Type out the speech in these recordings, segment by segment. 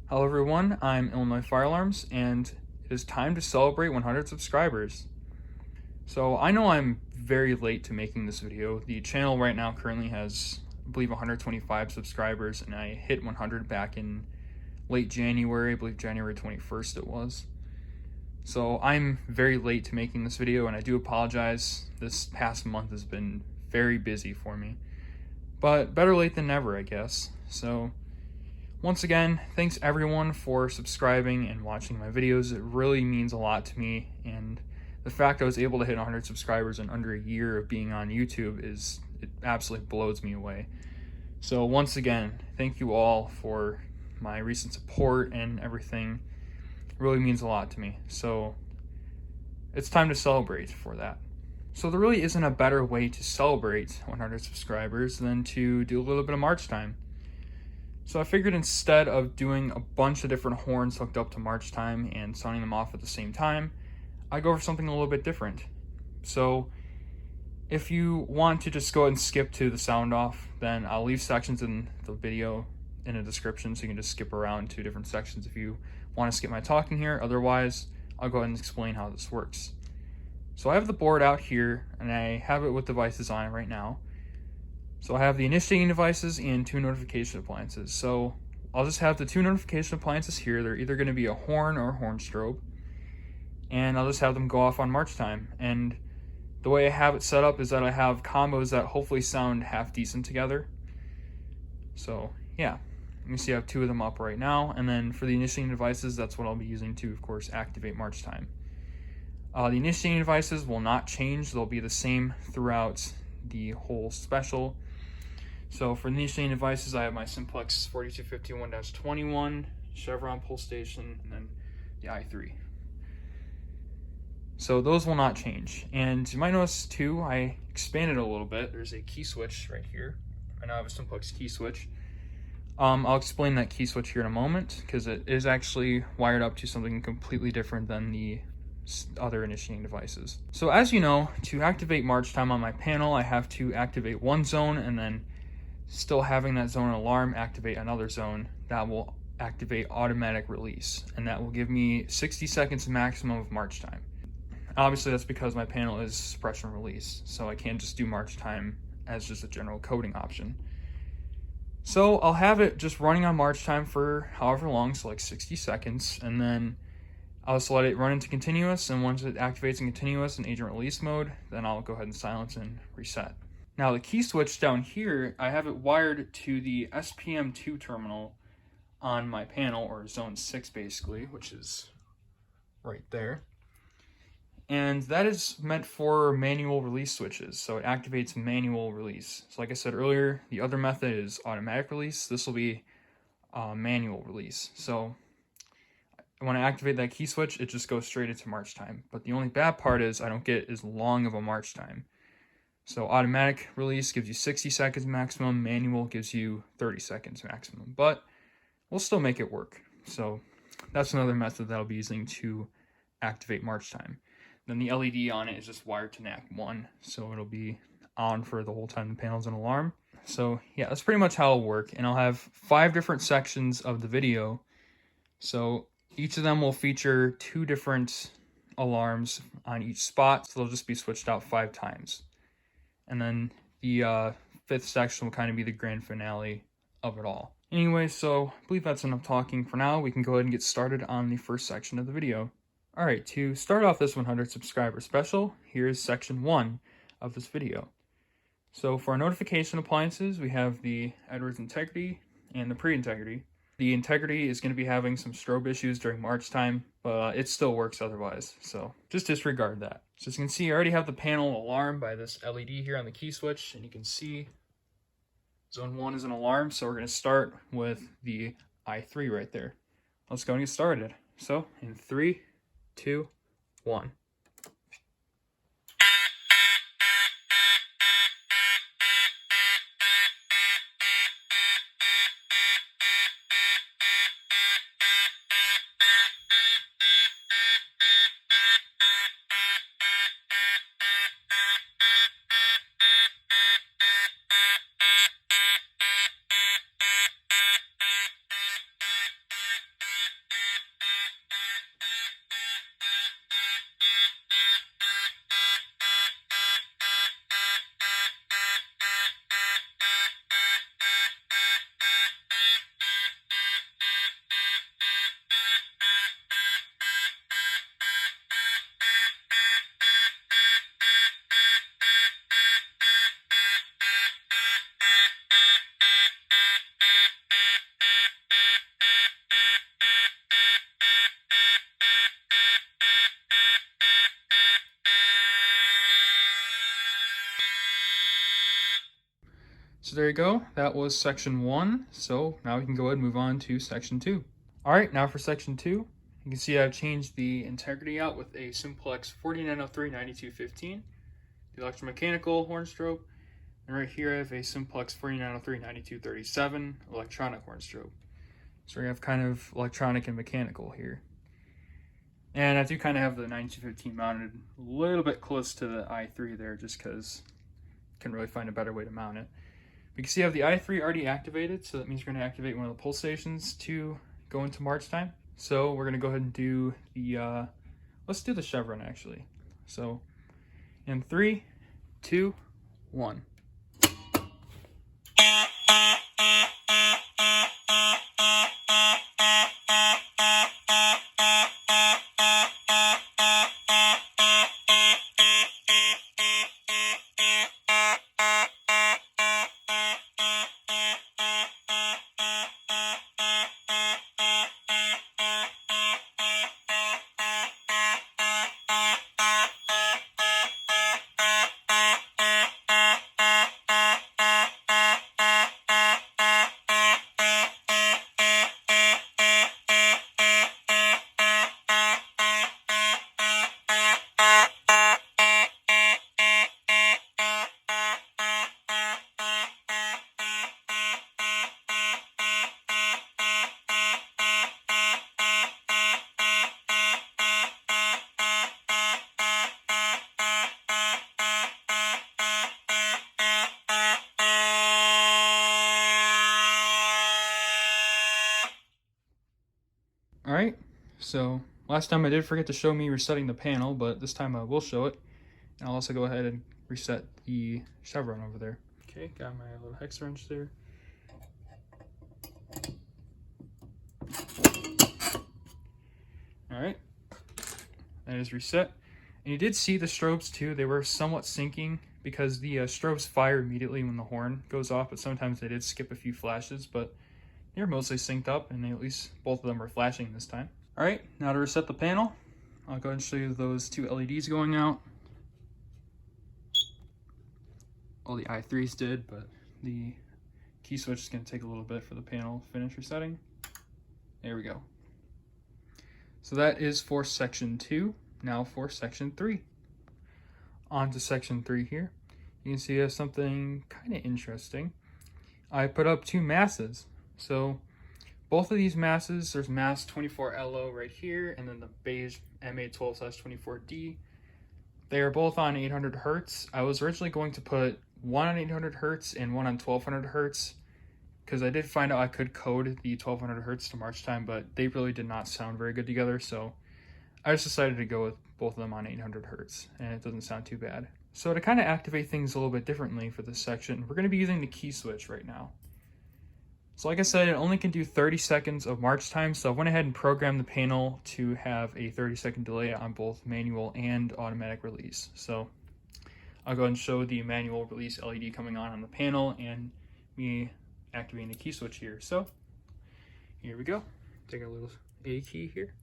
Hello everyone, I'm Illinois Fire Alarms, and it is time to celebrate 100 subscribers. So I know I'm very late to making this video. The channel right now currently has, I believe, 125 subscribers, and I hit 100 back in late January, I believe January 21st it was. So I'm very late to making this video, and I do apologize. This past month has been very busy for me. But better late than never, I guess. So once again, thanks everyone for subscribing and watching my videos. It really means a lot to me, and the fact I was able to hit 100 subscribers in under a year of being on YouTube it absolutely blows me away. So once again, thank you all for my recent support and everything. It really means a lot to me. So it's time to celebrate for that. So there really isn't a better way to celebrate 100 subscribers than to do a little bit of march time. So I figured instead of doing a bunch of different horns hooked up to march time and sounding them off at the same time, I go for something a little bit different. So if you want to just go ahead and skip to the sound off, then I'll leave sections in the video in a description so you can just skip around to different sections if you want to skip my talking here. Otherwise, I'll go ahead and explain how this works. So I have the board out here, and I have it with devices on it right now. So I have the initiating devices and two notification appliances. So I'll just have the two notification appliances here. They're either going to be a horn or a horn strobe. And I'll just have them go off on march time. And the way I have it set up is that I have combos that hopefully sound half decent together. So yeah, you can see I have two of them up right now. And then for the initiating devices, that's what I'll be using to, of course, activate march time. The initiating devices will not change. They'll be the same throughout the whole special. So for the initiating devices, I have my Simplex 42-15WR, Chevron pull station, and then the i3. So those will not change. And you might notice too, I expanded a little bit. There's a key switch right here. I now have a Simplex key switch. I'll explain that key switch here in a moment, because it is actually wired up to something completely different than the other initiating devices. So as you know, to activate march time on my panel, I have to activate one zone, and then still having that zone alarm activate another zone that will activate automatic release, and that will give me 60 seconds maximum of march time. Obviously that's because my panel is suppression release, so I can't just do march time as just a general coding option. So I'll have it just running on march time for however long, so like 60 seconds, and then I'll just let it run into continuous, and once it activates in continuous in agent release mode, then I'll go ahead and silence and reset. Now the key switch down here, I have it wired to the SPM2 terminal on my panel, or zone 6 basically, which is right there. And that is meant for manual release switches, so it activates manual release. So like I said earlier, the other method is automatic release. This will be manual release. So when I activate that key switch, it just goes straight into march time. But the only bad part is I don't get as long of a march time. So automatic release gives you 60 seconds maximum, manual gives you 30 seconds maximum, but we'll still make it work. So that's another method that I'll be using to activate march time. Then the LED on it is just wired to NAC 1, so it'll be on for the whole time the panel's an alarm. So yeah, that's pretty much how it'll work, and I'll have 5 different sections of the video. So each of them will feature 2 different alarms on each spot, so they'll just be switched out 5 times. And then the 5th section will kind of be the grand finale of it all. Anyway, so I believe that's enough talking for now. We can go ahead and get started on the first section of the video. Alright, to start off this 100 subscriber special, here's section 1 of this video. So for our notification appliances, we have the Edwards Integrity and the Pre-Integrity. The Integrity is going to be having some strobe issues during march time, but it still works otherwise, so just disregard that. So as you can see, I already have the panel alarm by this LED here on the key switch, and you can see zone 1 is an alarm, so we're going to start with the i3 right there. Let's go and get started. So in 3, 2, 1. So there you go. That was section 1. So now we can go ahead and move on to section 2. All right, now for section 2, you can see I've changed the integrity out with a Simplex 4903-9215, the electromechanical horn strobe, and right here I have a Simplex 4903-9237 electronic horn strobe. So we have kind of electronic and mechanical here. And I do kind of have the 9215 mounted a little bit close to the i3 there, just because I couldn't really find a better way to mount it. We can see I have the i3 already activated, so that means we're going to activate one of the pull stations to go into march time. So we're going to go ahead and do the, let's do the chevron actually. So in 3, 2, 1. Alright, so last time I did forget to show me resetting the panel, but this time I will show it. And I'll also go ahead and reset the chevron over there. Okay, got my little hex wrench there. Alright, that is reset. And you did see the strobes too, they were somewhat syncing because the strobes fire immediately when the horn goes off, but sometimes they did skip a few flashes, but they're mostly synced up, and at least both of them are flashing this time. All right, now to reset the panel, I'll go ahead and show you those two LEDs going out. All the i3s did, but the key switch is going to take a little bit for the panel to finish resetting. There we go. So that is for section 2. Now for section 3. On to section 3 here. You can see I have something kind of interesting. I put up 2 masses. So both of these masses, there's mass 24LO right here, and then the beige MA12/24D. They are both on 800 Hertz. I was originally going to put one on 800 Hertz and one on 1200 Hertz, because I did find out I could code the 1200 Hertz to march time, but they really did not sound very good together, so I just decided to go with both of them on 800 Hertz, and it doesn't sound too bad. So to kind of activate things a little bit differently for this section, we're going to be using the key switch right now. So like I said, it only can do 30 seconds of march time, so I went ahead and programmed the panel to have a 30-second delay on both manual and automatic release. So I'll go ahead and show the manual release LED coming on the panel and me activating the key switch here. So here we go. Take a little A key here.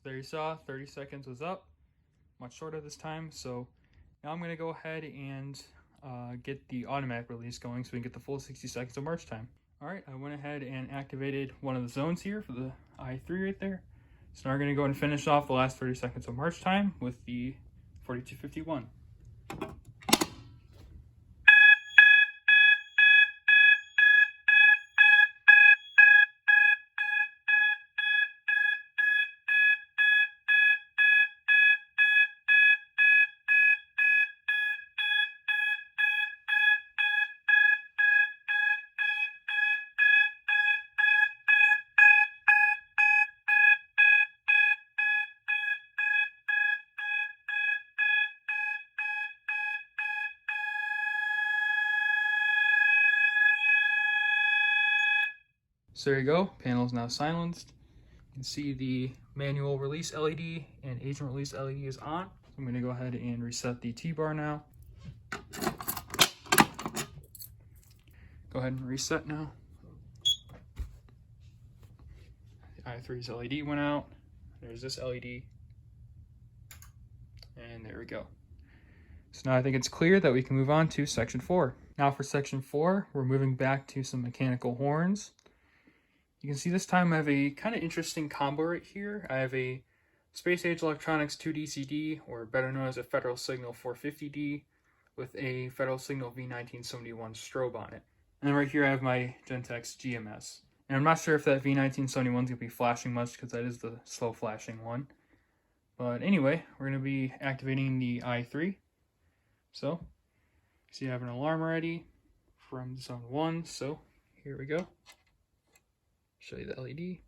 There you saw, 30 seconds was up, much shorter this time. So now I'm going to go ahead and get the automatic release going so we can get the full 60 seconds of march time. All right, I went ahead and activated one of the zones here for the i3 right there. So now we're going to go and finish off the last 30 seconds of march time with the 4251. So there you go, panel is now silenced. You can see the manual release LED and agent release LED is on. I'm going to go ahead and reset the T-bar now. Go ahead and reset now. The I3's LED went out. There's this LED. And there we go. So now I think it's clear that we can move on to section 4. Now for section 4, we're moving back to some mechanical horns. You can see this time I have a kind of interesting combo right here. I have a Space Age Electronics 2DCD, or better known as a Federal Signal 450D, with a Federal Signal V1971 strobe on it. And then right here I have my Gentex GMS. And I'm not sure if that V1971 is going to be flashing much because that is the slow flashing one. But anyway, we're going to be activating the I3. So, see I have an alarm already from zone 1, so here we go. Show you the LED.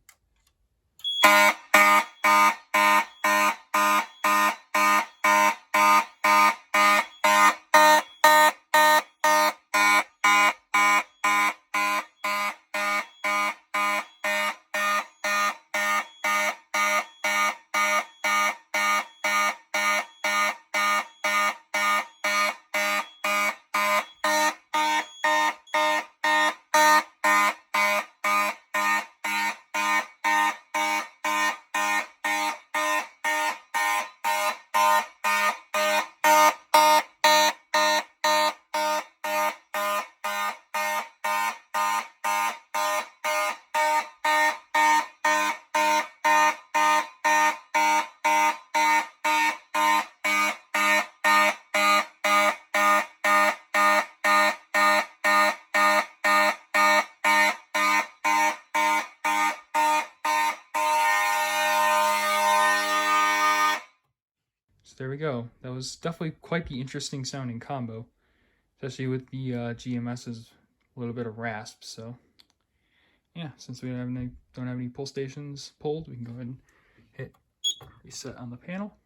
There we go. That was definitely quite the interesting sounding combo, especially with the GMS's a little bit of rasp. So yeah, since we don't have any pull stations pulled, we can go ahead and hit reset on the panel.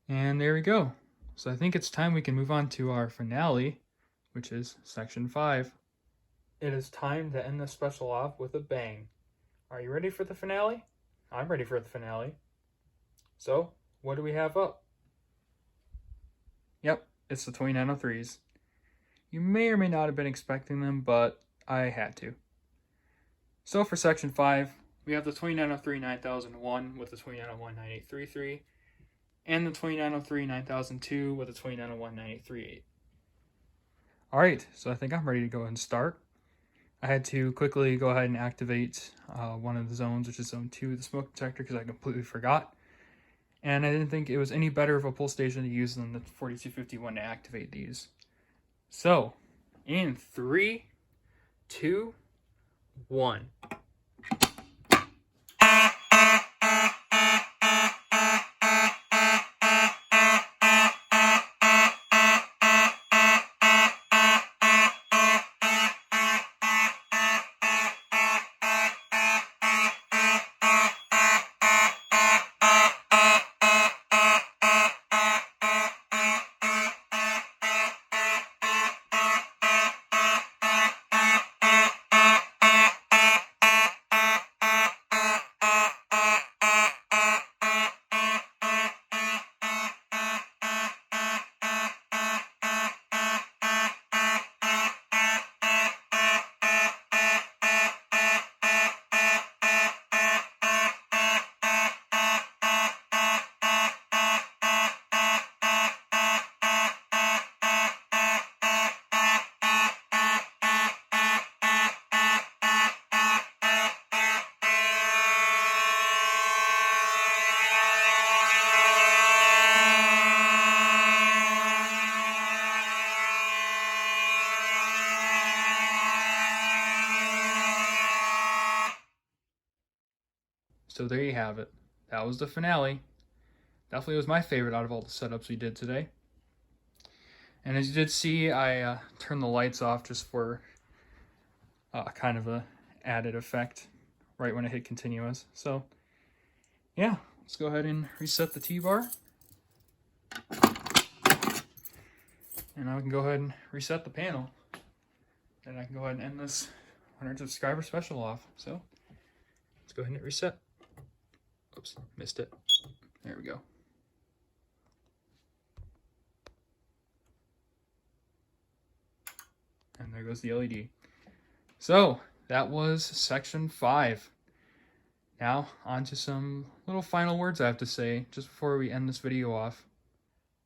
And there we go. So I think it's time we can move on to our finale, which is section 5. It is time to end this special off with a bang. Are you ready for the finale? I'm ready for the finale. So, what do we have up? Yep, it's the 2903s. You may or may not have been expecting them, but I had to. So for section 5, we have the 2903-9001 with the 2901-9833, and the 2903-9002 with the 2901-9838. Alright, so I think I'm ready to go ahead and start. I had to quickly go ahead and activate one of the zones, which is zone 2 of the smoke detector, because I completely forgot. And I didn't think it was any better of a pull station to use than the 4251 to activate these. So, in 3, 2, 1. So there you have it. That was the finale. Definitely was my favorite out of all the setups we did today. And as you did see, I turned the lights off just for kind of a added effect right when I hit continuous. So yeah, let's go ahead and reset the T-bar. And now we can go ahead and reset the panel. And I can go ahead and end this 100 subscriber special off. So let's go ahead and hit reset. Oops, missed it. There we go. And there goes the LED. So that was section 5. Now on to some little final words I have to say just before we end this video off.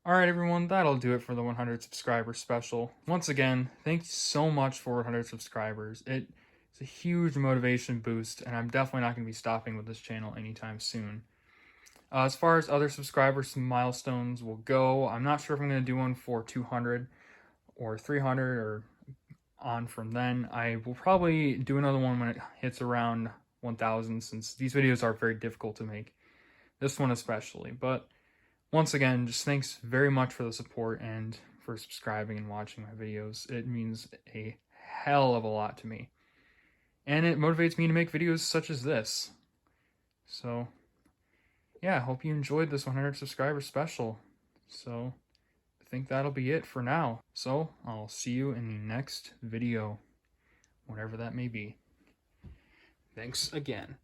Alright everyone, that'll do it for the 100 subscriber special. Once again, thanks so much for 100 subscribers. It's a huge motivation boost, and I'm definitely not going to be stopping with this channel anytime soon. As far as other subscribers milestones will go, I'm not sure if I'm going to do one for 200 or 300 or on from then. I will probably do another one when it hits around 1,000, since these videos are very difficult to make. This one especially, but once again, just thanks very much for the support and for subscribing and watching my videos. It means a hell of a lot to me. And it motivates me to make videos such as this. So, yeah, I hope you enjoyed this 100 subscriber special. So, I think that'll be it for now. So, I'll see you in the next video, whatever that may be. Thanks again.